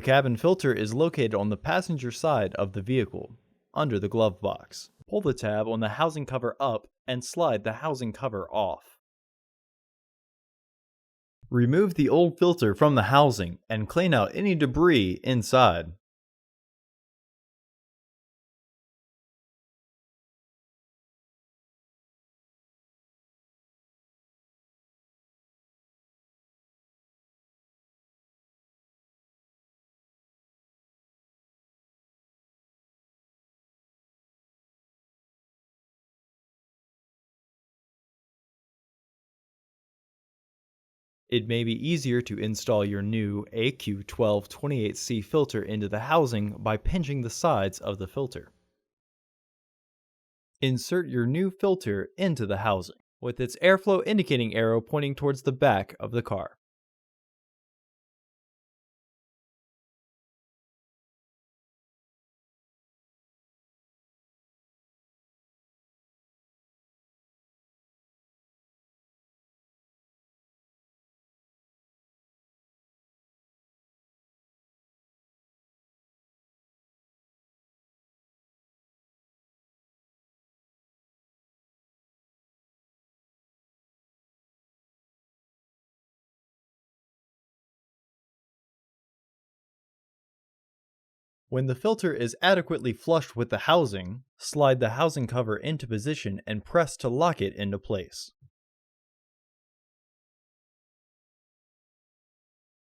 The cabin filter is located on the passenger side of the vehicle, under the glove box. Pull the tab on the housing cover up and slide the housing cover off. Remove the old filter from the housing and clean out any debris inside. It may be easier to install your new AQ1228C filter into the housing by pinching the sides of the filter. Insert your new filter into the housing, with its airflow indicating arrow pointing towards the back of the car. When the filter is adequately flushed with the housing, slide the housing cover into position and press to lock it into place.